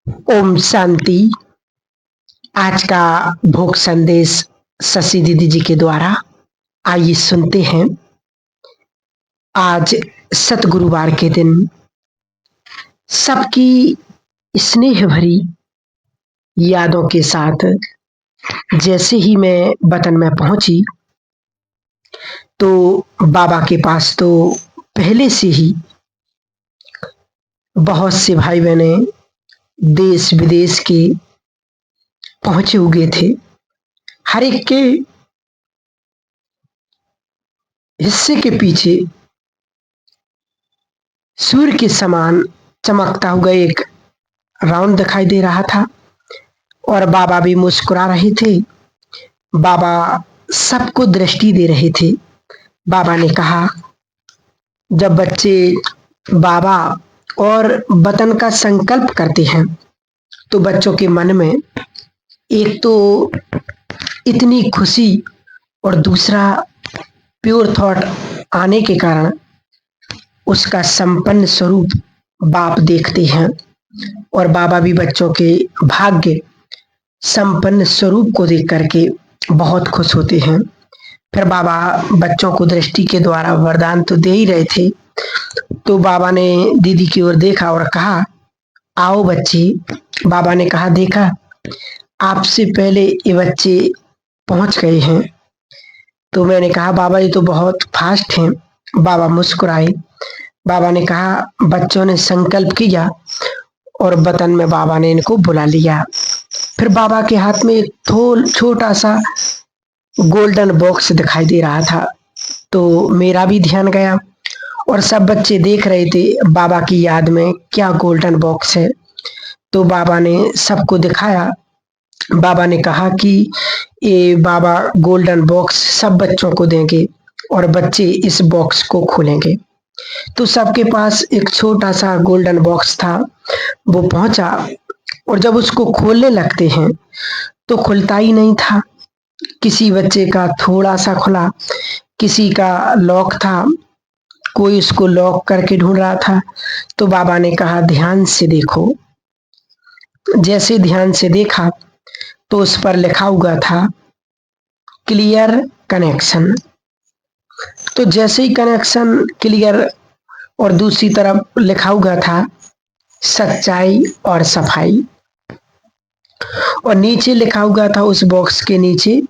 ओम शांति। आज का भोग संदेश शशि दीदी जी के द्वारा आइए सुनते हैं। आज सतगुरुवार के दिन सबकी स्नेह भरी यादों के साथ जैसे ही मैं वतन में पहुंची तो बाबा के पास तो पहले से ही बहुत से भाई बहने देश विदेश के पहुंचे हुए थे। हर एक के हिस्से के पीछे सूर्य के समान चमकता हुआ एक राउंड दिखाई दे रहा था और बाबा भी मुस्कुरा रहे थे। बाबा सबको दृष्टि दे रहे थे। बाबा ने कहा, जब बच्चे बाबा और वतन का संकल्प करते हैं तो बच्चों के मन में एक तो इतनी खुशी और दूसरा प्योर थॉट आने के कारण उसका संपन्न स्वरूप बाप देखते हैं और बाबा भी बच्चों के भाग्य संपन्न स्वरूप को देख करके बहुत खुश होते हैं। फिर बाबा बच्चों को दृष्टि के द्वारा वरदान तो दे ही रहे थे, तो बाबा ने दीदी की ओर देखा और कहा, आओ बच्चे। बाबा ने कहा, देखा आपसे पहले ये बच्चे पहुंच गए हैं। तो मैंने कहा, बाबा ये तो बहुत फास्ट हैं। बाबा मुस्कुराए। बाबा ने कहा, बच्चों ने संकल्प किया और वतन में बाबा ने इनको बुला लिया। फिर बाबा के हाथ में एक छोटा सा गोल्डन बॉक्स दिखाई दे रहा था, तो मेरा भी ध्यान गया और सब बच्चे देख रहे थे बाबा की याद में क्या गोल्डन बॉक्स है। तो बाबा ने सबको दिखाया। बाबा ने कहा कि ये बाबा गोल्डन बॉक्स सब बच्चों को देंगे और बच्चे इस बॉक्स को खोलेंगे। तो सबके पास एक छोटा सा गोल्डन बॉक्स था। वो पहुंचा और जब उसको खोलने लगते हैं तो खुलता ही नहीं था। किसी बच्चे का थोड़ा सा खुला, किसी का लॉक था, कोई उसको लॉक करके ढूंढ रहा था। तो बाबा ने कहा, ध्यान से देखो। जैसे ध्यान से देखा तो उस पर लिखा हुआ था क्लियर कनेक्शन। तो जैसे ही कनेक्शन क्लियर और दूसरी तरफ लिखा हुआ था सच्चाई और सफाई, और नीचे लिखा हुआ था उस बॉक्स के नीचे,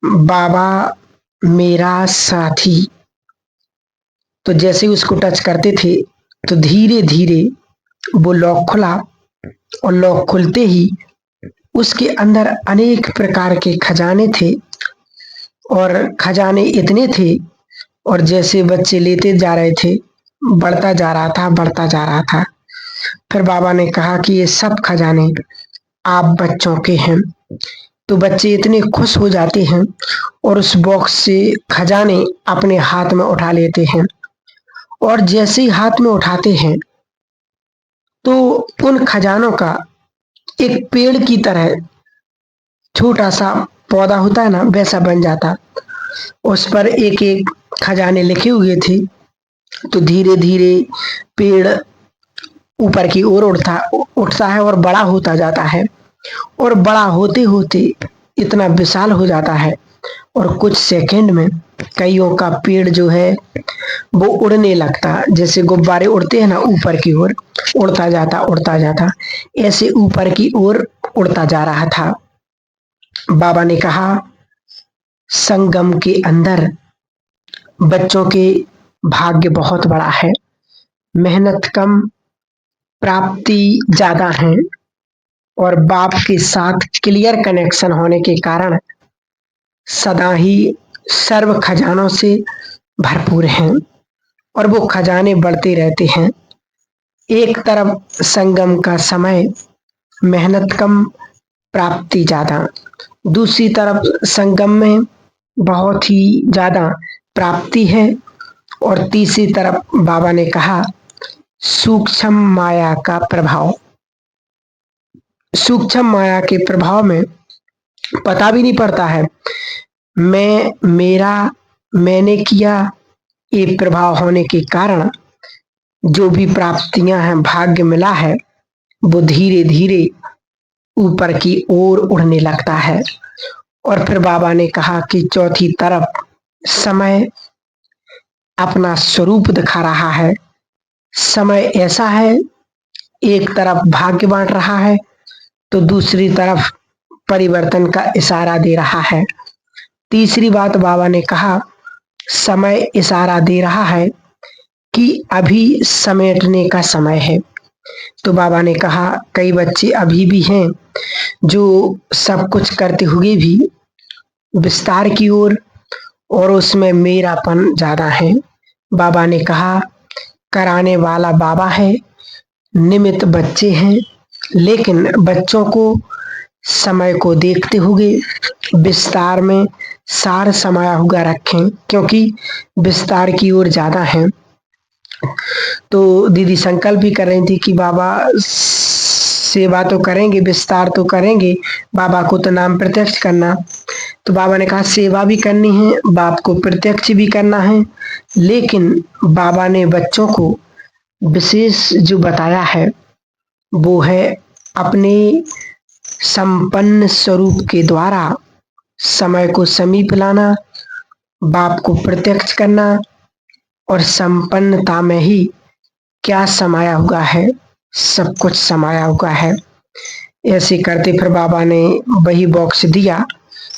बाबा मेरा साथी। तो जैसे ही उसको टच करते थे तो धीरे धीरे वो लॉक खुला और लॉक खुलते ही उसके अंदर अनेक प्रकार के खजाने थे और खजाने इतने थे और जैसे बच्चे लेते जा रहे थे बढ़ता जा रहा था, बढ़ता जा रहा था। फिर बाबा ने कहा कि ये सब खजाने आप बच्चों के हैं। तो बच्चे इतने खुश हो जाते हैं और उस बॉक्स से खजाने अपने हाथ में उठा लेते हैं और जैसे ही हाथ में उठाते हैं तो उन खजानों का एक पेड़ की तरह छोटा सा पौधा होता है ना, वैसा बन जाता। उस पर एक एक खजाने लिखे हुए थे। तो धीरे धीरे पेड़ ऊपर की ओर उठता है और बड़ा होता जाता है और बड़ा होते होते इतना विशाल हो जाता है और कुछ सेकंड में कईयों का पेड़ जो है वो उड़ने लगता। जैसे गुब्बारे उड़ते हैं ना, ऊपर की ओर उड़ता जाता, ऐसे ऊपर की ओर उड़ता जा रहा था। बाबा ने कहा, संगम के अंदर बच्चों के भाग्य बहुत बड़ा है, मेहनत कम, प्राप्ति ज्यादा है और बाप के साथ क्लियर कनेक्शन होने के कारण सदा ही सर्व खजानों से भरपूर हैं और वो खजाने बढ़ते रहते हैं। एक तरफ संगम का समय, मेहनत कम, प्राप्ति ज्यादा, दूसरी तरफ संगम में बहुत ही ज्यादा प्राप्ति है और तीसरी तरफ बाबा ने कहा सूक्ष्म माया का प्रभाव। सूक्ष्म माया के प्रभाव में पता भी नहीं पड़ता है मैं, मेरा, मैंने किया। ये प्रभाव होने के कारण जो भी प्राप्तियां हैं, भाग्य मिला है, वो धीरे धीरे ऊपर की ओर उड़ने लगता है। और फिर बाबा ने कहा कि चौथी तरफ समय अपना स्वरूप दिखा रहा है। समय ऐसा है, एक तरफ भाग्य बांट रहा है तो दूसरी तरफ परिवर्तन का इशारा दे रहा है। तीसरी बात बाबा ने कहा, समय इशारा दे रहा है कि अभी समेटने का समय है। तो बाबा ने कहा, कई बच्चे अभी भी हैं जो सब कुछ करते हुए भी विस्तार की ओर और उसमें मेरापन ज्यादा है। बाबा ने कहा, कराने वाला बाबा है, निमित्त बच्चे हैं, लेकिन बच्चों को समय को देखते हुए विस्तार में सार समाया हुआ रखें, क्योंकि विस्तार की ओर ज्यादा है। तो दीदी संकल्प भी कर रही थी कि बाबा सेवा तो करेंगे, विस्तार तो करेंगे, बाबा को तो नाम प्रत्यक्ष करना। तो बाबा ने कहा सेवा भी करनी है, बाप को प्रत्यक्ष भी करना है, लेकिन बाबा ने बच्चों को विशेष जो बताया है वो है अपने संपन्न स्वरूप के द्वारा समय को समीप लाना, बाप को प्रत्यक्ष करना और संपन्नता में ही क्या समाया हुआ है, सब कुछ समाया हुआ है। ऐसे करते फिर बाबा ने वही बॉक्स दिया।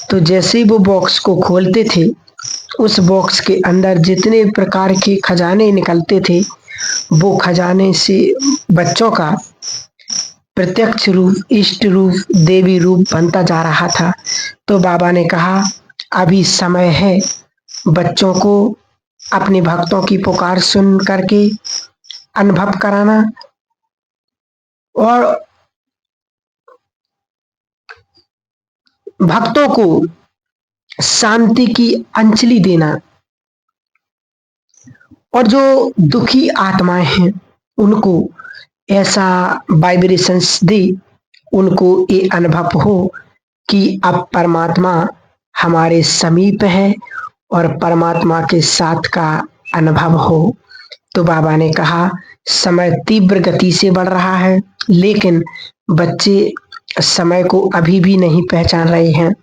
तो जैसे ही वो बॉक्स को खोलते थे, उस बॉक्स के अंदर जितने प्रकार के खजाने निकलते थे, वो खजाने से बच्चों का प्रत्यक्ष रूप, इष्ट रूप, देवी रूप बनता जा रहा था। तो बाबा ने कहा, अभी समय है बच्चों को अपने भक्तों की पुकार सुन करके अनुभव कराना और भक्तों को शांति की अंजलि देना, और जो दुखी आत्माएं हैं उनको ऐसा वाइब्रेशंस दे, उनको ये अनुभव हो कि अब परमात्मा हमारे समीप है और परमात्मा के साथ का अनुभव हो। तो बाबा ने कहा, समय तीव्र गति से बढ़ रहा है, लेकिन बच्चे समय को अभी भी नहीं पहचान रहे हैं।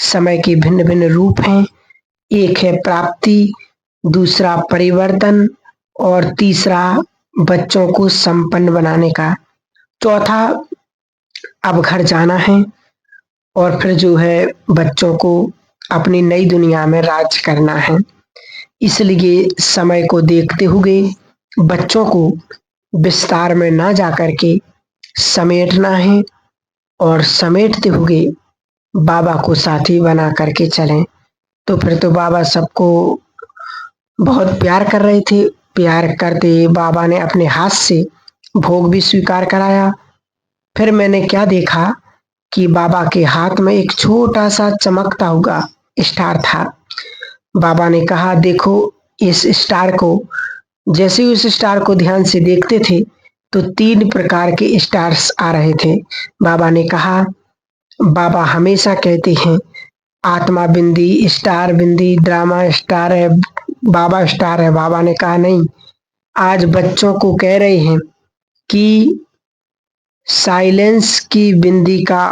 समय के भिन्न भिन्न रूप हैं, एक है प्राप्ति, दूसरा परिवर्तन और तीसरा बच्चों को संपन्न बनाने का, चौथा अब घर जाना है और फिर जो है बच्चों को अपनी नई दुनिया में राज करना है। इसलिए समय को देखते हुए बच्चों को विस्तार में ना जाकर के समेटना है और समेटते हुए बाबा को साथी बना करके चलें। तो फिर तो बाबा सबको बहुत प्यार कर रहे थे। प्यार करते बाबा ने अपने हाथ से भोग भी स्वीकार कराया। फिर मैंने क्या देखा कि बाबा के हाथ में एक छोटा सा चमकता हुआ स्टार था। बाबा ने कहा, देखो इस स्टार को। जैसे ही उस स्टार को ध्यान से देखते थे तो 3 प्रकार के स्टार्स आ रहे थे। बाबा ने कहा, बाबा हमेशा कहते हैं आत्मा बिंदी, स्टार बिंदी, ड्रामा स्टार है, बाबा स्टार है। बाबा ने कहा नहीं, आज बच्चों को कह रहे हैं कि साइलेंस की बिंदी का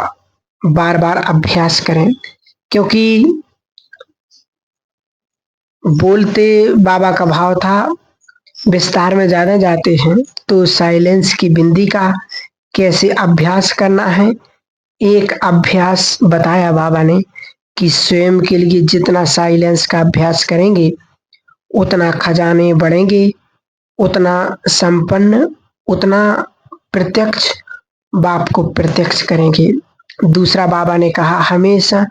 बार बार अभ्यास करें, क्योंकि बोलते बाबा का भाव था विस्तार में ज्यादा जाते हैं तो साइलेंस की बिंदी का कैसे अभ्यास करना है। एक अभ्यास बताया बाबा ने कि स्वयं के लिए जितना साइलेंस का अभ्यास करेंगे उतना खजाने बढ़ेंगे, उतना संपन्न, उतना प्रत्यक्ष बाप को प्रत्यक्ष करेंगे। दूसरा बाबा ने कहा, हमेशा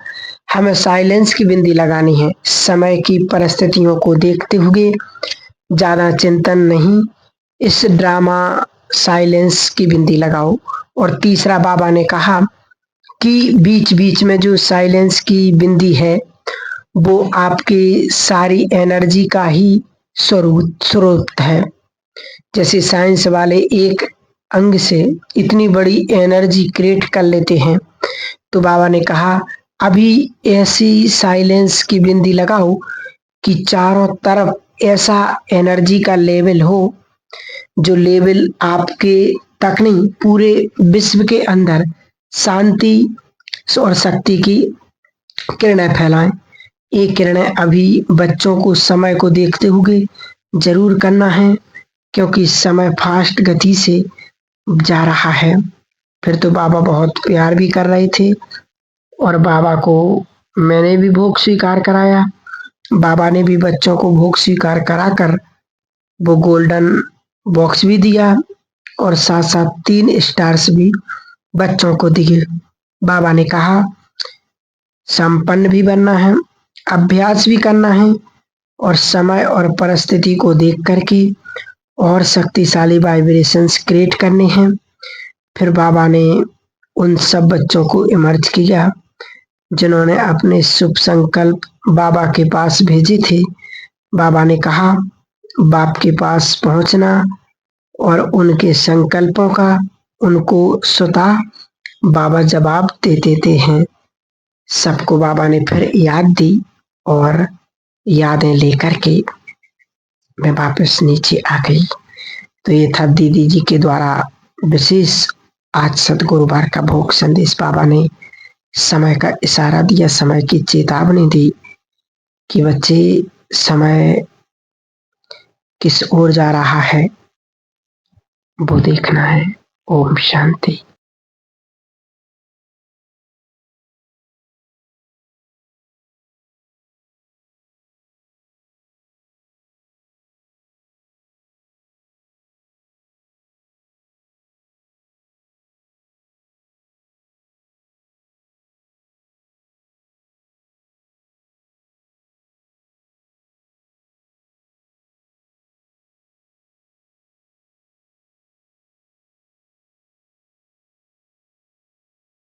हमें साइलेंस की बिंदी लगानी है, समय की परिस्थितियों को देखते हुए ज्यादा चिंतन नहीं, इस ड्रामा साइलेंस की बिंदी लगाओ। और तीसरा बाबा ने कहा कि बीच बीच में जो साइलेंस की बिंदी है वो आपकी सारी एनर्जी का ही स्रोत है। जैसे साइंस वाले एक अंग से इतनी बड़ी एनर्जी क्रिएट कर लेते हैं, तो बाबा ने कहा अभी ऐसी साइलेंस की बिंदी लगाओ कि चारों तरफ ऐसा एनर्जी का लेवल हो जो लेवल आपके तक नहीं, पूरे विश्व के अंदर शांति और शक्ति की किरणें फैलाएं। ये किरणें अभी बच्चों को समय को देखते हुए जरूर करना है, क्योंकि समय फास्ट गति से जा रहा है। फिर तो बाबा बहुत प्यार भी कर रहे थे और बाबा को मैंने भी भोग स्वीकार कराया। बाबा ने भी बच्चों को भोग स्वीकार कराकर वो गोल्डन बॉक्स भी दिया और साथ साथ 3 स्टार्स भी बच्चों को दिए। बाबा ने कहा संपन्न भी बनना है, अभ्यास भी करना है और समय और परिस्थिति को देख करके और शक्तिशाली वाइब्रेशंस क्रिएट करने हैं। फिर बाबा ने उन सब बच्चों को इमर्ज किया जिन्होंने अपने शुभ संकल्प बाबा के पास भेजे थे। बाबा ने कहा बाप के पास पहुंचना और उनके संकल्पों का उनको स्वतः बाबा जवाब दे देते हैं। सबको बाबा ने फिर याद दी और यादें लेकर के मैं वापस नीचे आ गई। तो ये था दीदी जी के द्वारा विशेष आज सदगुरुवार का भोग संदेश। बाबा ने समय का इशारा दिया, समय की चेतावनी दी कि बच्चे समय किस ओर जा रहा है वो देखना है। ओम शांति।